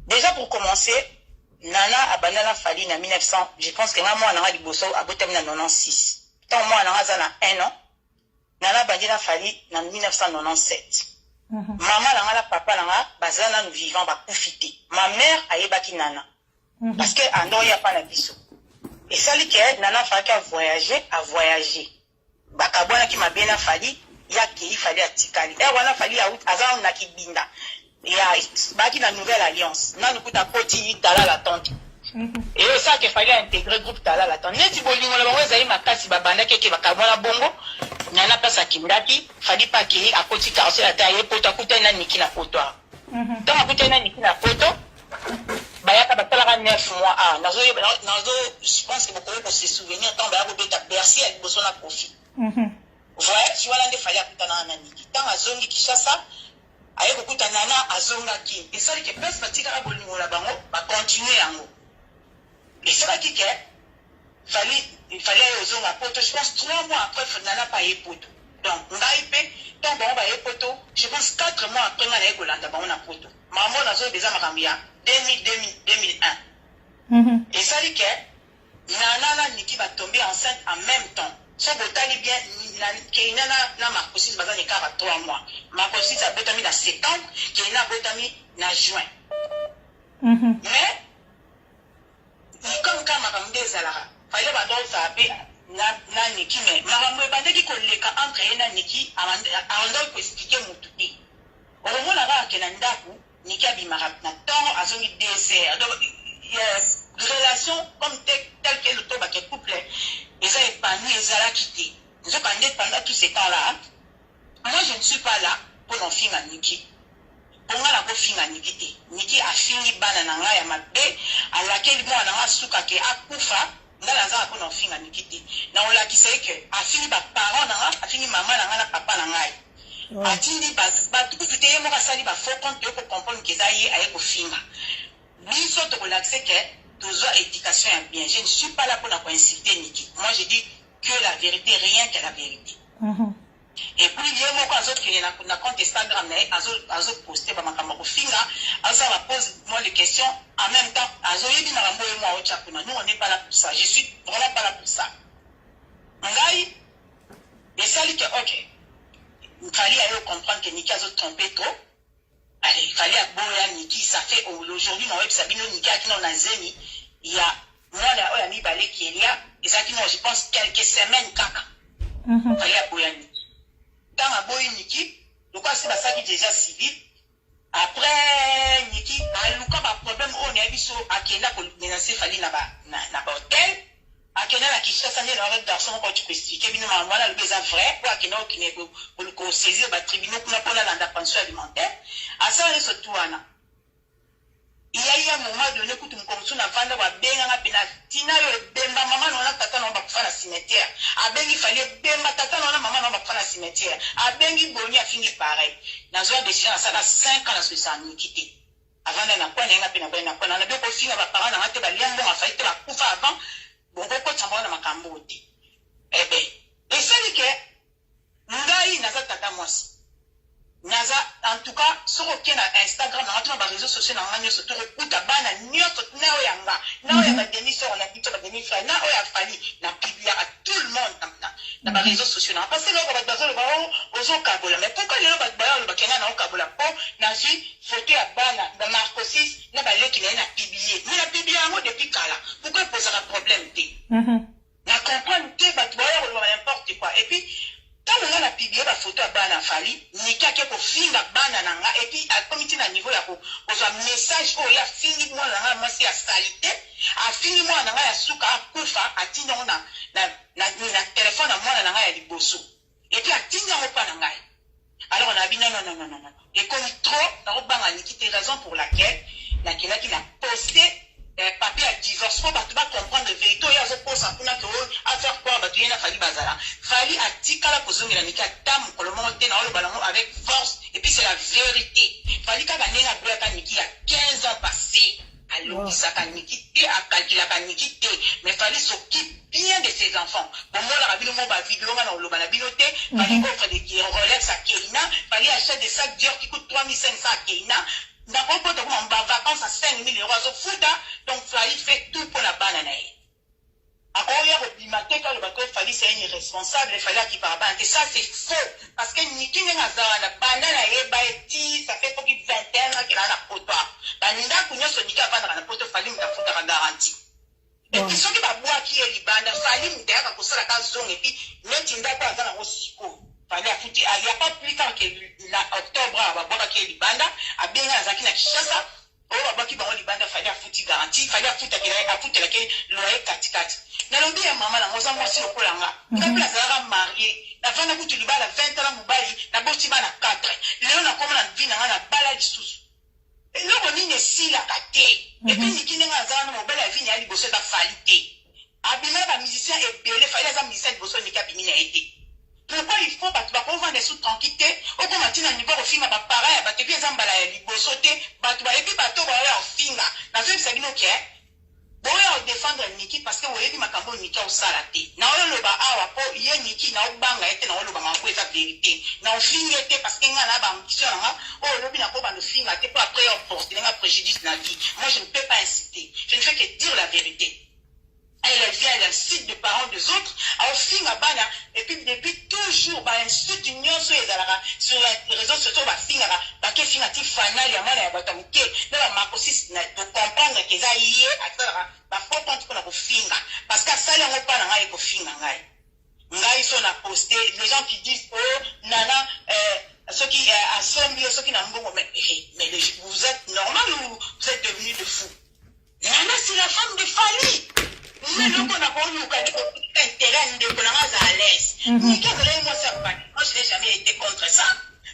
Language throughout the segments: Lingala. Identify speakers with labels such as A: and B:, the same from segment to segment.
A: Déjà pour commencer, Nana a banana Fali en 1900, je pense que moi Nana di Bosso a boté en 96. Tant moi Nana a 1 an, Nana banana Fali en 1997. Maman Nana papa Nana bazana nous vivant ba profiter. Ma mère a yebaki Nana. Parce que ando ya pas na biso. Et ça li que Nana Fali a voyagé. Bakabona ki mabena Fali ya ki Fali atikali. Et wana Fali a azana na kibinda. Il y a baki la nouvelle alliance. Nan nous kuta poti tala la tante. Et ça qu'il fallait intégrer groupe tala la tante. Neti bolingo la bango ezali makasi babanda keke bakabona bongo. Nana pasa kimdaki, fali pa ki a poti carrosser la taille poto kuta na niki na poto. Donc kuta na niki na poto. Bayaka batala 9 mois ah nazo je pense que beaucoup pour se souvenir tant ba beta Bercy avec bosona profit. Ouais, si wala nde fali kuta na niki. Tant azongi kishasa aye kokuta Nana azonga ki et ça que pèse fatika ka bolingo la bango ba continuer yango et ça qui que il fallait ozonga poto je pense 3 mois après Nana pas poto donc ngai pe tant bon ba poto je pense 4 mois après ngana ekolanda bango na poto maman nazo déjà makambia 2001 et ça dit que Nana Niki va tomber enceinte en même temps. So botali bien Keina na Marcosis bazani kara 3 mois. Marcosis a botami na septembre, Keina botami na juin. Mais comme quand makambe zalara, fallait ba donc ça na Niki mais makambe bandeki ko leka entre ena Niki ando ko expliquer mututi. Au moment là que na ndaku Niki abimara na temps azongi dessert. Donc relation comme tel que le toba que couple et ça épanoui et ça l'a quitté. Nous avons pendant tous ces temps-là. Moi, je ne suis pas là pour nous finir à Niki. Pour moi, la go finir à Niki. Niki a fini banana ya mabé à laquelle moi on a souka ke akufa dans la zone pour nous finir à Niki. Na on l'a qui sait que a fini ba parents na a fini maman na papa na ngai. A tindi ba tout tout est mo ka sali ba faut compte pour comprendre que ça y est aye ko finir. Biso to relaxer que toujours éducation est bien. Je ne suis pas là pour la inciter Niki. Moi, je dis que la vérité, rien que la vérité. Et puis, il y a un autre qui est dans compte Instagram, ils ont posté, ils va poser moi les questions en même temps. Nous, on n'est pas là pour ça. Je suis vraiment pas là pour ça. Et ça dit que, ok, il fallait comprendre que Niki a trompé trop. Allez, il fallait aboyer Niki, ça fait aujourd'hui, mon web Sabino Niki qui n'a zemi, il y a moi là, il y a mis balé qui est là, et ça qui n'a, je pense, quelques semaines caca. Il fallait aboyer Niki. Quand aboyer Niki, le quoi c'est ça qui est déjà civil. Après Niki, il y a un problème, on est vu sur Akenda pour menacer Fali na hôtel. Akenda la Kishasa n'est pas garçon quand tu peux expliquer, bien voilà le besoin vrai, pour Akenda qui n'est pour le saisir, le tribunal pour la pension alimentaire. À ça, on est surtout Anna. Il y a eu un moment donné où tu me comprends, tu as vendu à Benga Penatina, Bemba, maman, on a tata, on va faire la cimetière. À Bengi, il fallait Bemba, tata, on a maman, on va faire la cimetière. À Bengi, Boni a fini pareil. Dans une décision, ça a 5 ans, on s'est quitté. Avant d'aller quoi, on a bien aussi, on va parler, on a été balé, on a failli te la couper avant. Bon, on peut s'en voir dans ma cambote. Eh bien, et c'est dit que, Ndaï, n'a pas tata, moi aussi. Naza, en tout cas, sur aucun Instagram, dans les réseaux sociaux, dans les surtout, écoute, bana, nyoto, nao yanga, nao yanga, demi sort, on a dit, demi frère, nao ya fali, na publié à tout le monde, dans les réseaux sociaux. Parce que là, on va baser le ballon aux Kabola. Mais pourquoi les gens vont le bakena na Kabola? Pour, n'a vu, photo à bana, dans Marcosis, n'a pas l'air qu'il a publié. Mais la publié un mot depuis Kala. Pourquoi il pose un problème, n'a comprendre que, bah, tu vois, n'importe quoi. Et puis, quand on a publié la photo à Bana Fali, Nika qui a fini la Bana Nanga, et puis à comité à niveau, il y a un message, oh, il y a fini moi Nanga, moi c'est à salité, a fini moi Nanga, il y a Souka, à Koufa, à Tino, na téléphone à moi Nanga, il y a des bossous. Et puis à Tino, pas Nanga. Alors on a dit non. Et comme trop, on a Niki, raison pour laquelle, qui l'a posté, papier à divorce, faut pas comprendre le vérité, il y a un poste à faire quoi, bah, tu y a fallu bazala. Fallu à Tikala pour zone, il a mis qu'à Tam, pour le moment, le ballon avec force, et puis c'est la vérité. Fallu qu'à gagner la boîte à Niki, il y a 15 ans passés. Alors, ça a Niki, à calculer à Niki, mais fallu s'occuper bien de ses enfants. Bon, moi, la vidéo, ma vidéo, on a binoté, fallu offrir des Rolex à Keina, fallu acheter des sacs d'or qui coûtent 3500 à Keina. D'abord, quand on va en vacances à 5 000, bazofuta donc Fali fait tout pour la banane. Akoya obimate le bateau Fali c'est un irresponsable, il fallait qu'il parle et ça c'est faux parce que niki ngazara la banane eba eti ça fait pour 21 ans qu'il a la poto. Baninda kunyo sonika vendre la poto Fali mtafuta la garantie. Et puis ceux qui va boire qui est libanda Fali mtaka kusala ka zone et puis netinda kwa zana osiko. Fali afuti il y a pas plus tard que octobre va boire qui est libanda a bien azaki na Kishasa. Oh, baki ba libanda Fali afuti garantie, Fali afuta la ke loyer katikati. Nalobi ya mama na ngoza mwasi lokolanga. Ngapela zara marié. Na vana kutu libala 20 ans mobali, na boti bana 4. Leo na koma na vina na bala lisusu. Eloko nini si la kate. Et puis nikine ngazana na mobali ya vina ya liboso da Fali te. Abima ba musicien ebele Fali za musicien liboso nika bimina ete. Pourquoi il faut battre vendre des sous tranquillité au comme tu n'as niveau au film ba pareil ba te bien zambala ya liboso te battu ba et puis bato ba ya finga. Na zo bisa bino ke. Boya défendre Niki parce que oyebi makambo Niki au salate. Na oyo loba awa po ye Niki na obanga ete na oyo loba mambo eza vérité. Na ofinga ete parce que ngana ba mkisho na o lobi na ko ba no finga te pour après porter un préjudice na vie. Moi je ne peux pas inciter. Je ne fais que dire la vérité. Elle vient, elle incite des parents des autres à offrir ma banne et puis depuis toujours bah incite union sur les réseaux sociaux bah finga bah que finga ti fanal ya mala ya batamuke na ba makosis na de comprendre que ça y est à ça bah faut pas qu'on a ko finga parce que ça yango pa na ngai ko finga ngai so na posté les gens qui disent oh nana ceux qui assemblent ceux qui n'ont pas mais vous êtes normal ou vous êtes devenus de fous. Nana c'est la femme de Fali. Mais le qu'on a pas eu intérêt de qu'on a à l'aise. Moi je n'ai jamais été contre ça.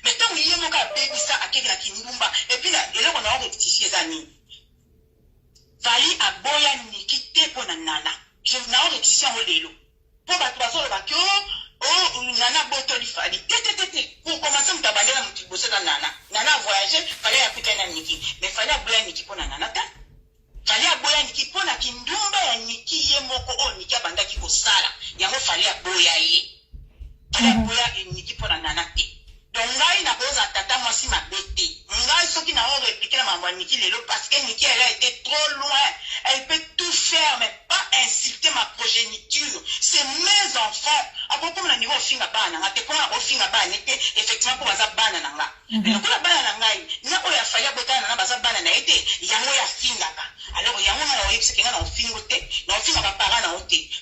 A: Mais tant qu'il y a mon cas baby ça à quelqu'un qui nous bat et puis là on a rectifié les amis. Fali a boya Niki te pour nana. Je n'ai rectifié en lelo. Pour battre pas sur le bateau. Oh nana botoli Fali. Pour commencer à m'abander dans mon petit bossé dans nana. Nana voyager fallait écouter na Niki. Mais fallait boya Niki pour nana ta. Fali aboya Niki pona kindumba ya Niki ye moko o Niki abanda ki kosala yango fali aboya ye fali aboya Niki pona nana te donc ngai na koza tata mwasi mabete ngai soki na on répliquer na maman Niki lelo parce que Niki elle a été trop loin elle peut tout faire mais pas insulter ma progéniture c'est mes enfants à propos na niveau finga bana ngate kona ko finga bana te effectivement ko baza bana nanga mais ko bana nanga na o ya fali abotana na baza bana na ete yango ya finga ka. Alors, il y a un moment où il y a un film à parents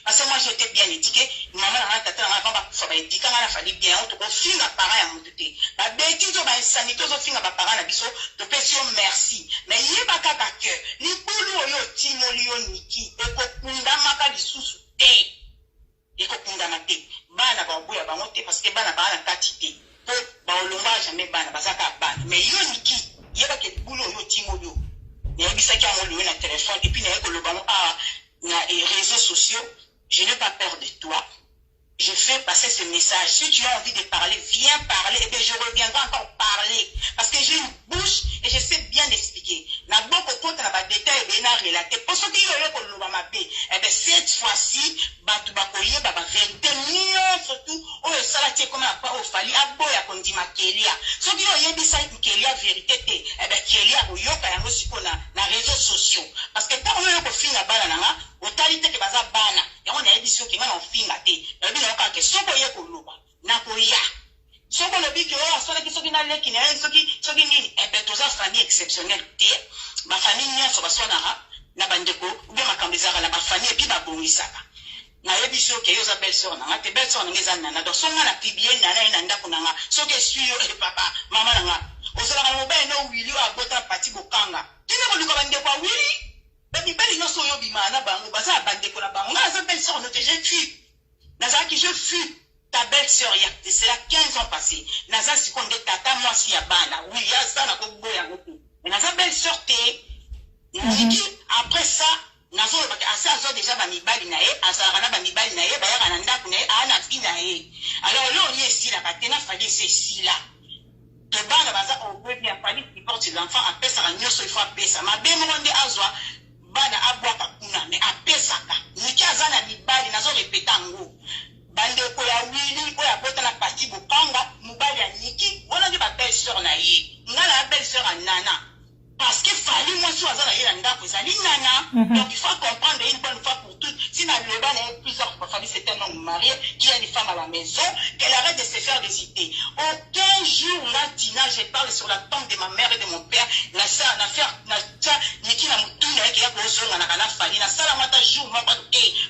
A: parce que moi j'étais bien éduqué, maman a tata a éduqué, a fallu bien, on film à parents à la bêtise, on va sanité, on film à parents à biso, de pétion merci. Mais il y a pas qu'à cœur, les boulot yo timolio niki, et qu'on maka les sous et qu'on mate, bana ba boya ba monte parce que bana ba na quantité, pour ba olonga jamais bana bazaka bana, mais yo niki, il y a pas que boulot yo timolio. Il y a un téléphone et puis il y a les réseaux sociaux. Je n'ai pas peur de toi. Je fais passer ce message. Si tu as envie de parler, viens parler. Et bien je reviendrai encore parler. Parce que j'ai une bouche et je sais bien l'expliquer. Na beaucoup compte na ba détail et na relater. Pour ceux qui ont eu le mapé, et bien cette fois-ci, batu bakoye ba vérité mieux surtout. Oh ça là tu comme à pas au fali aboya kondi makelia. Ceux qui ont eu bisa kelia vérité te. Et bien kelia oyoka yango sikona na réseaux sociaux. Parce que tant on a ko finga bana nanga, otalité ke baza bana. Et on a édition qui m'a en finga te. Que soko ye koloba na koya soko le biki o asona ki soki na leki na soki nini e be toza famille exceptionnelle te ba famille nyonso basona na bandeko ou bien makambezaka na ba famille puis ba bongisaka na yebiso ke yoza belle sœur na te belle sœur ngeza nana donc songa na pibie na ndako nanga soki suyo e papa mama nanga osala mo be no wili a bota pati bokanga tina ko luka bandeko wa wili ba bibeli nyonso yo bimana bango baza bandeko na bango ngaza belle sœur no te jeune fille Nazaki, je fus ta belle-sœur, c'est là 15 ans passés. Naza, si qu'on dit tata, moi, si ya bana. Oui, ya ça, na ko boya ngoto. Mais Naza, belle-sœur, Niki, après ça, Nazo, asa, déjà, bamibali na e, asa, rana, bamibali na e, baya, rananda, kune, ana, fi na e. Alors, là, on y est ici, là, batena, fallait, c'est ici, là. Te bana, baza, on veut bien, fallait qu'il porte ses enfants, après ça, il faut appeler ça. Ma bé, mon azwa, bana, abwaka, kuna, mais après ça, Niki, azana, mibali, nazo, répéta, ngo. Bande ko ya wili ko ya bota na parti bokanga mubali ya Niki wana ndi ba belle sœur na ye ngala belle sœur nana Parce que Fali, moi, si on a nana, donc il faut comprendre une bonne fois pour toutes. Si la Loba n'a plusieurs familles, c'est un homme marié qui a une femme à la maison, qu'elle arrête de se faire des idées. Aucun jour, là, Tina, je parle sur la tombe de ma mère et de mon père, la ça, en affaire, na ça, Niki na mutuna, qui a besoin, on a kana Fali, na ça, la mata jour, moi, pas de,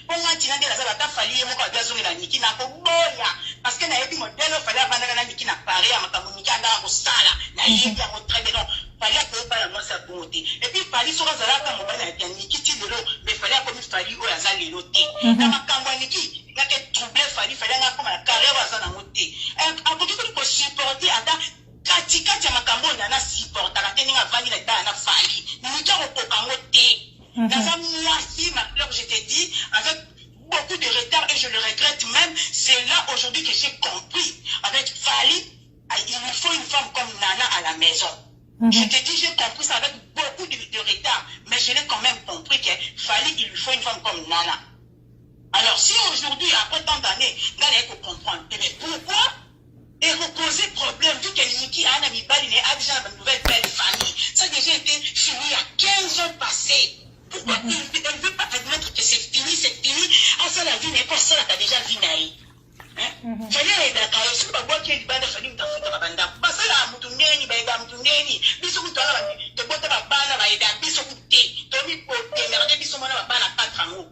A: pour moi, Tina, de la ça, la Fali, et moi, quand besoin, la Niki, na boya. Parce que na été modèle, il fallait avoir la Niki, na paré, à ma communiquer, à la sala, na yé, à mon très bien. Fallait que pas moi ça bonté et puis fallait sur ça là comme on a bien niki ti lelo mais fallait comme fallait o yaza lelo té na makambo niki na ke trouble fallait nga comme la carrière waza na moté a pour que ko supporter ada katika ya makambo na supporter la teninga vani la na fallait niki ko kango té dans un mois ma fleur je t'ai dit avec beaucoup de retard et je le regrette même c'est là aujourd'hui que j'ai compris avec Fally il nous faut une femme comme Nana à la maison. Je te dis, j'ai compris ça avec beaucoup de retard, mais je l'ai quand même compris qu'il fallait qu'il lui faut une femme comme Nana. Alors, si aujourd'hui, après tant d'années, Nana est pour comprendre, mais pourquoi et reposer problème, vu qu'elle Niki a déjà une nouvelle belle famille, ça a déjà été fini il y a 15 ans passés. Pourquoi elle ne veut pas admettre que c'est fini, ah ça la vie n'est pas ça, t'as déjà vu Naï. Fallait d'accord, si tu vois qu'il y a des bandes de famille, tu as fait ta bande. Parce que là, Moutouneni, Moutouneni, Bissou, tu as te botte la bande, Bissou, tu as mis pour démerder, Bissou, mon bande à 4 ans.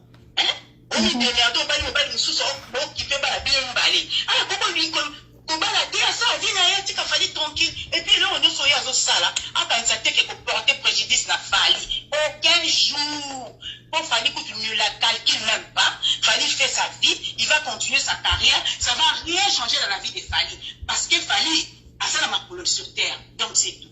A: On dit démerder, on va lui parler de sous-sol, qui fait pas la bien balai. Alors, pourquoi lui, qu'on va la dire ça, vie n'a été qu'à fallu tranquille. Et puis là, on est sur les salles, à penser que pour porter préjudice n'a fallu. Aucun jour. Bon, Fally que tu ne la calcules même pas. Fally fait sa vie, il va continuer sa carrière. Ça ne va rien changer dans la vie de Fally. Parce que Fally a ça dans ma colonne sur terre. Donc c'est tout.